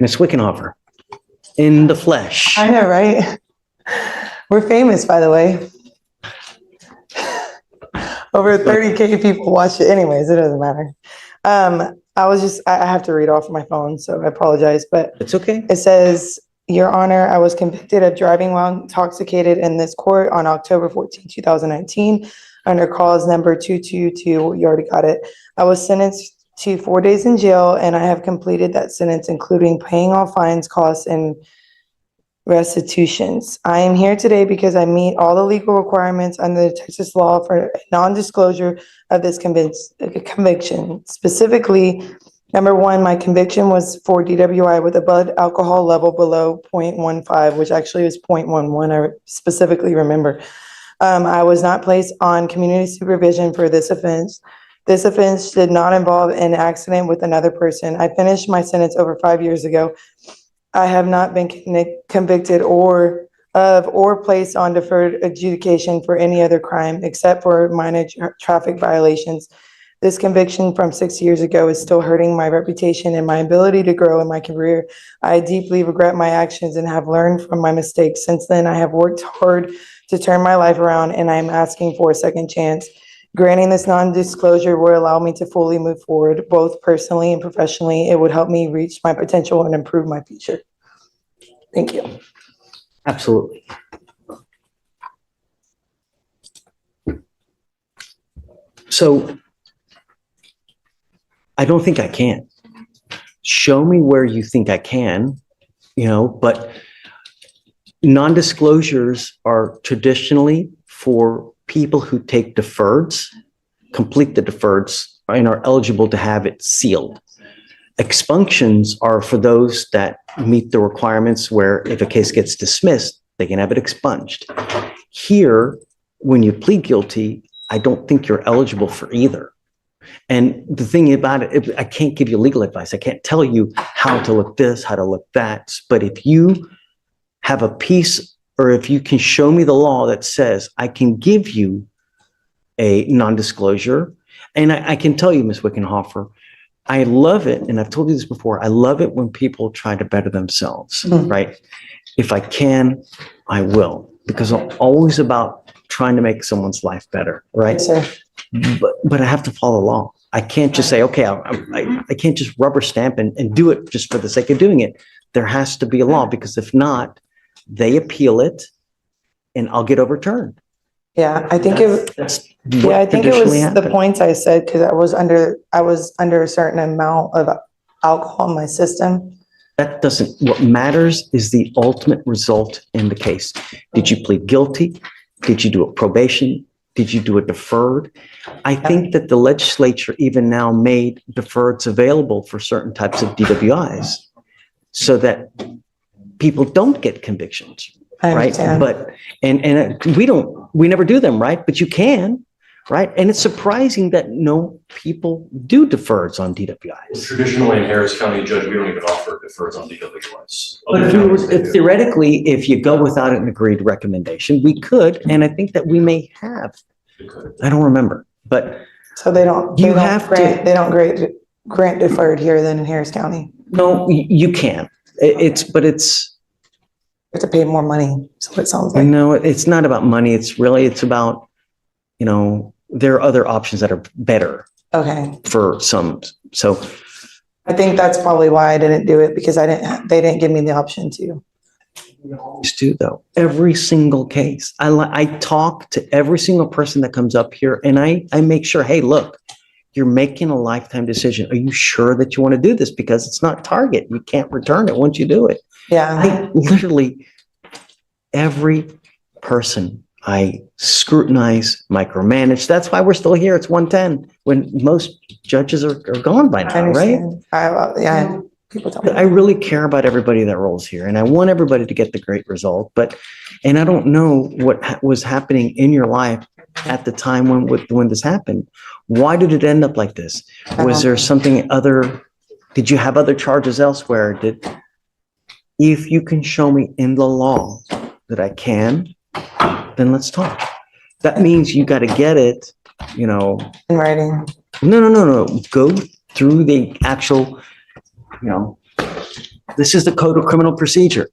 Ms. Wickenhofer, in the flesh. I know, right? We're famous, by the way. Over 30K people watch it. Anyways, it doesn't matter. I have to read off my phone, so I apologize, but It's okay. it says, Your Honor, I was convicted of driving while intoxicated in this court on October 14, 2019, under cause number 222. You already got it. I was sentenced to 4 days in jail, and I have completed that sentence, including paying all fines, costs, and restitutions. I am here today because I meet all the legal requirements under the Texas law for non-disclosure of this conviction. Specifically, number one, my conviction was for DWI with a blood alcohol level below 0.15, which actually was 0.11. I specifically remember. I was not placed on community supervision for this offense. This offense did not involve an accident with another person. I finished my sentence over 5 years ago. I have not been convicted or placed on deferred adjudication for any other crime except for minor traffic violations. This conviction from 6 years ago is still hurting my reputation and my ability to grow in my career. I deeply regret my actions and have learned from my mistakes. Since then, I have worked hard to turn my life around, and I am asking for a second chance. Granting this non-disclosure will allow me to fully move forward, both personally and professionally. It would help me reach my potential and improve my future. Thank you. Absolutely. So I don't think I can. Show me where you think I can, but non-disclosures are traditionally for people who take deferreds, complete the deferreds, and are eligible to have it sealed. Expunctions are for those that meet the requirements where if a case gets dismissed, they can have it expunged. Here, when you plead guilty, I don't think you're eligible for either. And the thing about it, I can't give you legal advice. I can't tell you how to look this, how to look that. But if you have a piece, or if you can show me the law that says I can give you a non-disclosure, and I can tell you, Ms. Wickenhofer, I love it, and I've told you this before, I love it when people try to better themselves, right? If I can, I will, because I'm always about trying to make someone's life better, right? Yes, But I have to follow the law. I can't just say, okay, I can't just rubber stamp and do it just for the sake of doing it. There has to be a law, because if not, they appeal it and I'll get overturned. Yeah, I think it was traditionally the happens. points I said, because I was under a certain amount of alcohol in my system. That doesn't, what matters is the ultimate result in the case. Did you plead guilty? Did you do a probation? Did you do a deferred? I think that the legislature even now made deferreds available for certain types of DWIs so that people don't get convictions, right? But, and we never do them, right? But you can, right? And it's surprising that no people do deferreds on DWIs. Traditionally in Harris County, Judge, we don't even offer deferreds on DWIs. But if theoretically, if you go without an agreed recommendation, we could, and I think that we may have. I don't remember, but so they don't grant deferred here then in Harris County. No, you can. You have to pay more money. So it sounds like. No, it's not about money. It's about, there are other options that are better. Okay. For some. So I think that's probably why I didn't do it, because they didn't give me the option to. We always do, though. Every single case. I talk to every single person that comes up here, and I make sure, hey, look, you're making a lifetime decision. Are you sure that you want to do this? Because it's not Target. You can't return it once you do it. Yeah. Literally every person I scrutinize, micromanage. That's why we're still here. It's 110 when most judges are gone by now, right? People tell me. I really care about everybody that rolls here, and I want everybody to get the great result. And I don't know what was happening in your life at the time when this happened. Why did it end up like this? Was there something other? Did you have other charges elsewhere? If you can show me in the law that I can, then let's talk. That means you got to get it, in writing. No. Go through the actual, This is the Code of Criminal Procedure.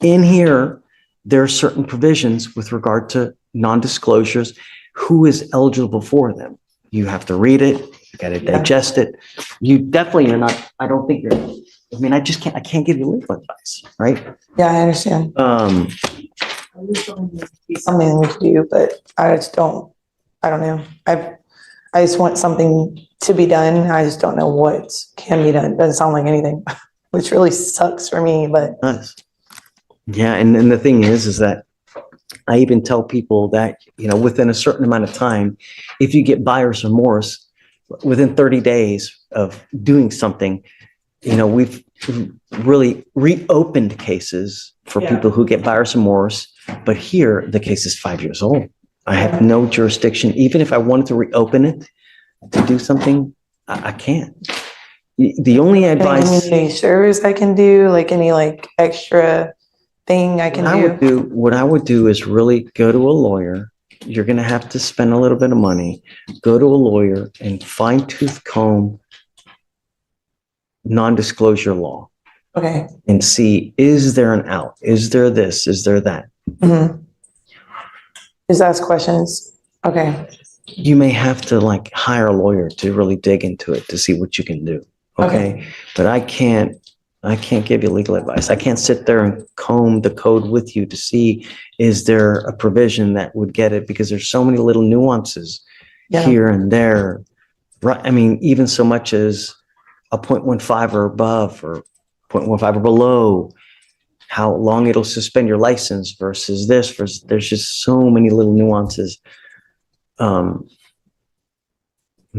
In here, there are certain provisions with regard to non-disclosures, who is eligible for them. You have to read it, you got to digest it. You definitely are not, I don't think you're, I mean, I can't give you legal advice, right? Yeah, I understand. It's something we could do, but I don't know. I just want something to be done. I just don't know what can be done. Doesn't sound like anything, which really sucks for me, but. Nice. Yeah, and the thing is that I even tell people that, within a certain amount of time, if you get buyer's remorse, within 30 days of doing something, we've really reopened cases for people who get buyer's remorse. But here, the case is 5 years old. I have no jurisdiction. Even if I wanted to reopen it to do something, I can't. The only advice. Any service I can do, like any extra thing I can do? What I would do is really go to a lawyer. You're going to have to spend a little bit of money. Go to a lawyer and fine tooth comb non-disclosure law. Okay. And see, is there an out? Is there this? Is there that? Mm-hmm. Just ask questions. Okay. You may have to hire a lawyer to really dig into it to see what you can do. Okay. But I can't give you legal advice. I can't sit there and comb the code with you to see, is there a provision that would get it? Because there's so many little nuances here and there. Right. I mean, even so much as a 0.15 or above or 0.15 or below, how long it'll suspend your license versus this, there's just so many little nuances. I'm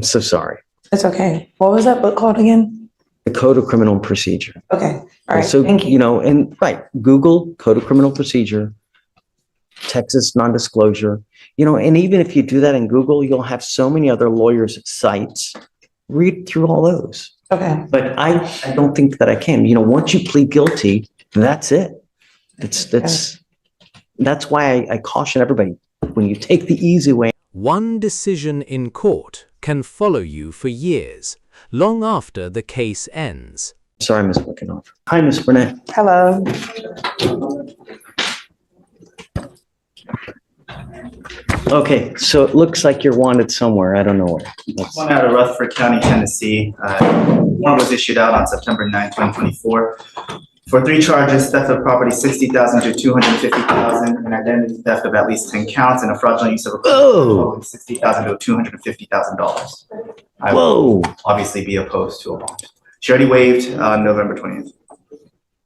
so sorry. It's okay. What was that book called again? The Code of Criminal Procedure. Okay. All right. So, thank you. Google Code of Criminal Procedure, Texas non-disclosure, and even if you do that in Google, you'll have so many other lawyers' sites. Read through all those. Okay. But I don't think that I can. Once you plead guilty, that's it. That's why I caution everybody, when you take the easy way. One decision in court can follow you for years, long after the case ends. Sorry, Ms. Wickenoff. Hi, Ms. Burnett. Hello. Okay, so it looks like you're wanted somewhere. I don't know where. One out of Rutherford County, Tennessee. Warrant was issued out on September 9, 2024 for 3 charges: theft of property $60,000 to $250,000, and identity theft of at least 10 counts, and a fraudulent use of a Whoa. $60,000 to $250,000. I Whoa. will obviously be opposed to a bond. She already waived on November 20th.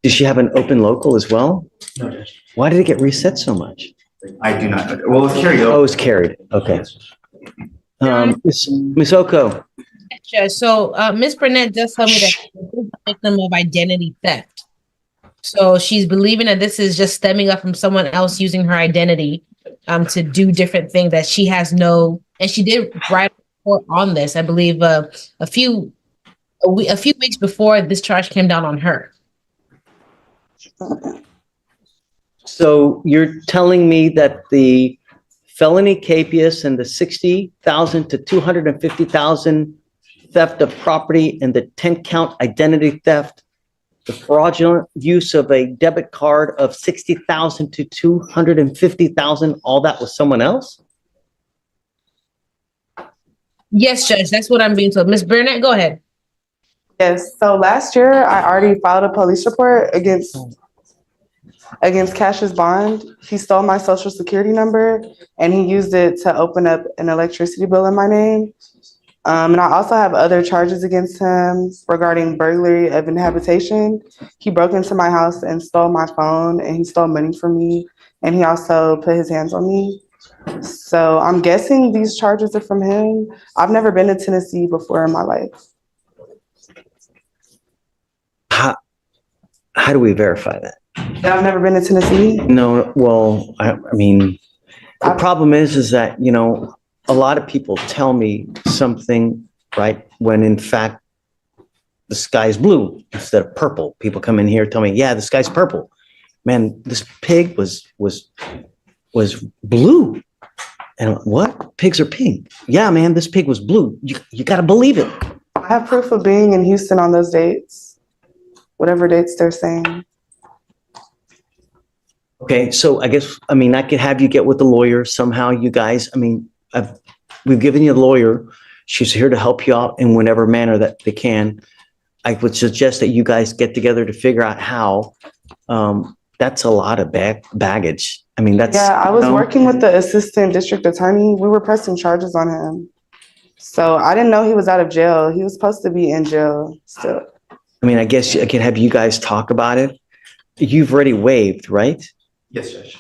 Did she have an open local as well? No, Judge. Why did it get reset so much? I do not know. Well, it's carried over. Oh, it's carried. Okay. Ms. Oko. Judge, so Ms. Burnett just told me that she's a victim of identity theft. So she's believing that this is just stemming up from someone else using her identity to do different things that she has no, and she did write a report on this, I believe, a few weeks before this charge came down on her. So you're telling me that the felony capias and the $60,000 to $250,000 theft of property and the 10 count identity theft, the fraudulent use of a debit card of $60,000 to $250,000, all that was someone else? Yes, Judge, that's what I'm being told. Ms. Burnett, go ahead. Yes. So last year, I already filed a police report against Cash's bond. He stole my social security number and he used it to open up an electricity bill in my name. And I also have other charges against him regarding burglary of an habitation. He broke into my house and stole my phone, and he stole money from me. And he also put his hands on me. So I'm guessing these charges are from him. I've never been to Tennessee before in my life. How do we verify that? I've never been to Tennessee. No, well, I mean, the problem is that, a lot of people tell me something, right, when in fact the sky is blue instead of purple. People come in here and tell me, yeah, the sky's purple. Man, this pig was blue. And I'm like, what? Pigs are pink. Yeah, man, this pig was blue. You got to believe it. I have proof of being in Houston on those dates whatever dates they're saying. Okay, so I guess, I mean, I could have you get with the lawyer somehow, you guys. I mean, we've given you a lawyer. She's here to help you out in whatever manner that they can. I would suggest that you guys get together to figure out how. That's a lot of baggage. I mean, that's. Yeah, I was you know, working with the assistant district attorney. We were pressing charges on him. So I didn't know he was out of jail. He was supposed to be in jail still. I mean, I guess I can have you guys talk about it. You've already waived, right? Yes, Judge.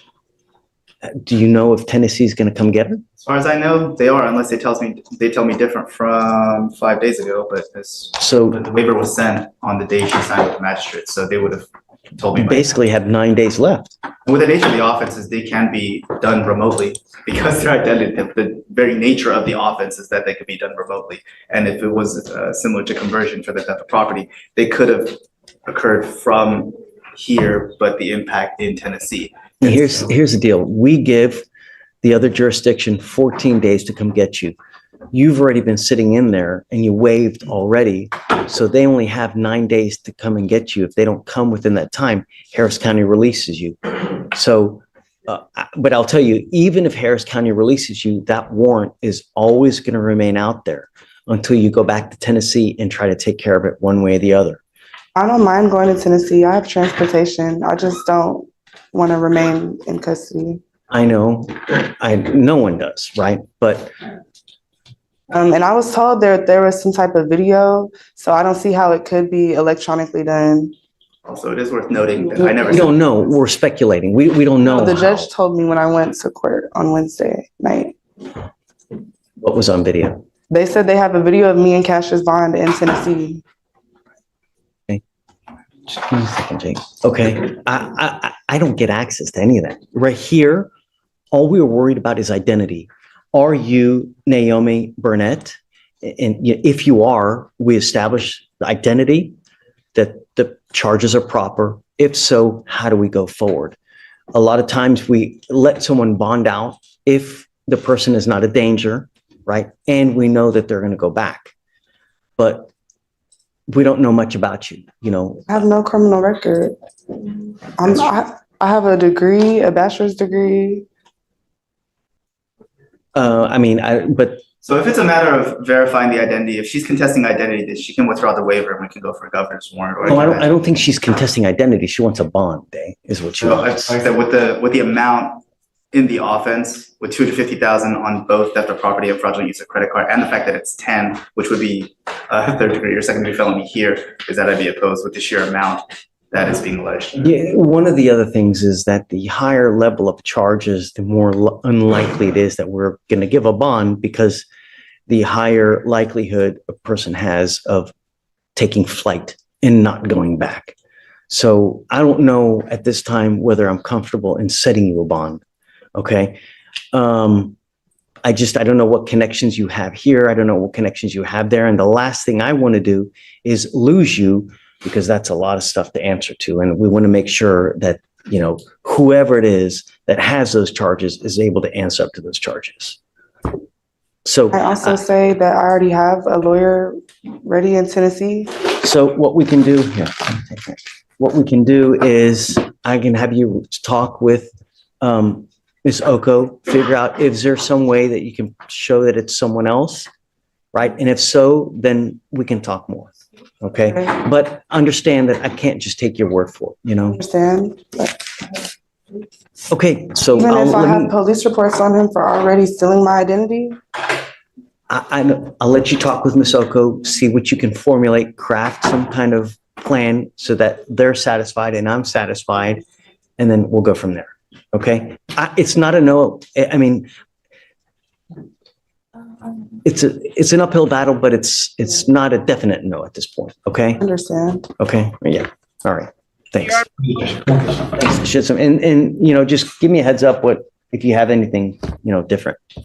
Do you know if Tennessee's going to come get her? As far as I know, they are, unless they tell me different from 5 days ago, but So the waiver was sent on the day she signed with the magistrate, so they would have told me. you basically have 9 days left. With the nature of the offenses, they can be done remotely because their identity, the very nature of the offense is that they could be done remotely. And if it was similar to conversion for the theft of property, they could have occurred from here, but the impact in Tennessee. And here's the deal. We give the other jurisdiction 14 days to come get you. You've already been sitting in there and you waived already. So they only have 9 days to come and get you. If they don't come within that time, Harris County releases you. So, but I'll tell you, even if Harris County releases you, that warrant is always going to remain out there until you go back to Tennessee and try to take care of it one way or the other. I don't mind going to Tennessee. I have transportation. I just don't want to remain in custody. I know, no one does, right? But And I was told there was some type of video, so I don't see how it could be electronically done. Also, it is worth noting that I never. we don't know. We're speculating. We don't know. The how. judge told me when I went to court on Wednesday night. What was on video? They said they have a video of me and Cassius Bond in Tennessee. Just give me a second, Jake. Okay, I don't get access to any of that. Right here, all we were worried about is identity. Are you Naomi Burnett? And if you are, we establish the identity, that the charges are proper. If so, how do we go forward? A lot of times we let someone bond out if the person is not a danger, right? And we know that they're going to go back. But we don't know much about you, you know. I have no criminal record. I have a degree, a bachelor's degree. But So if it's a matter of verifying the identity, if she's contesting identity, then she can withdraw the waiver and we can go for a governor's warrant. Or I don't think she's contesting identity. She wants a bond, is what she So like I wants. said, with the amount in the offense, with 250,000 on both theft of property and fraudulent use of credit card, and the fact that it's 10, which would be a third degree or second degree felony here, is that I'd be opposed with the sheer amount that is being alleged. Yeah, one of the other things is that the higher level of charges, the more unlikely it is that we're going to give a bond, because the higher likelihood a person has of taking flight and not going back. So I don't know at this time whether I'm comfortable in setting you a bond. Okay. I don't know what connections you have here. I don't know what connections you have there. And the last thing I want to do is lose you, because that's a lot of stuff to answer to. And we want to make sure that, you know, whoever it is that has those charges is able to answer up to those charges. So I also say that I already have a lawyer ready in Tennessee. So what we can do here, what we can do is I can have you talk with Ms. Oko, figure out if there's some way that you can show that it's someone else, right? And if so, then we can talk more. Okay. Okay. But understand that I can't just take your word for it, you know? Understand? But Okay. So even if I let have me- police reports on him for already stealing my identity, I'll let you talk with Ms. Oko, see what you can formulate, craft some kind of plan so that they're satisfied and I'm satisfied, and then we'll go from there. Okay. It's not a no. I mean, it's an uphill battle, but it's not a definite no at this point. Okay. understand? Okay. Yeah. All right. Thanks. Thanks, Shitsum. And, you know, just give me a heads up if you have anything, you know, different.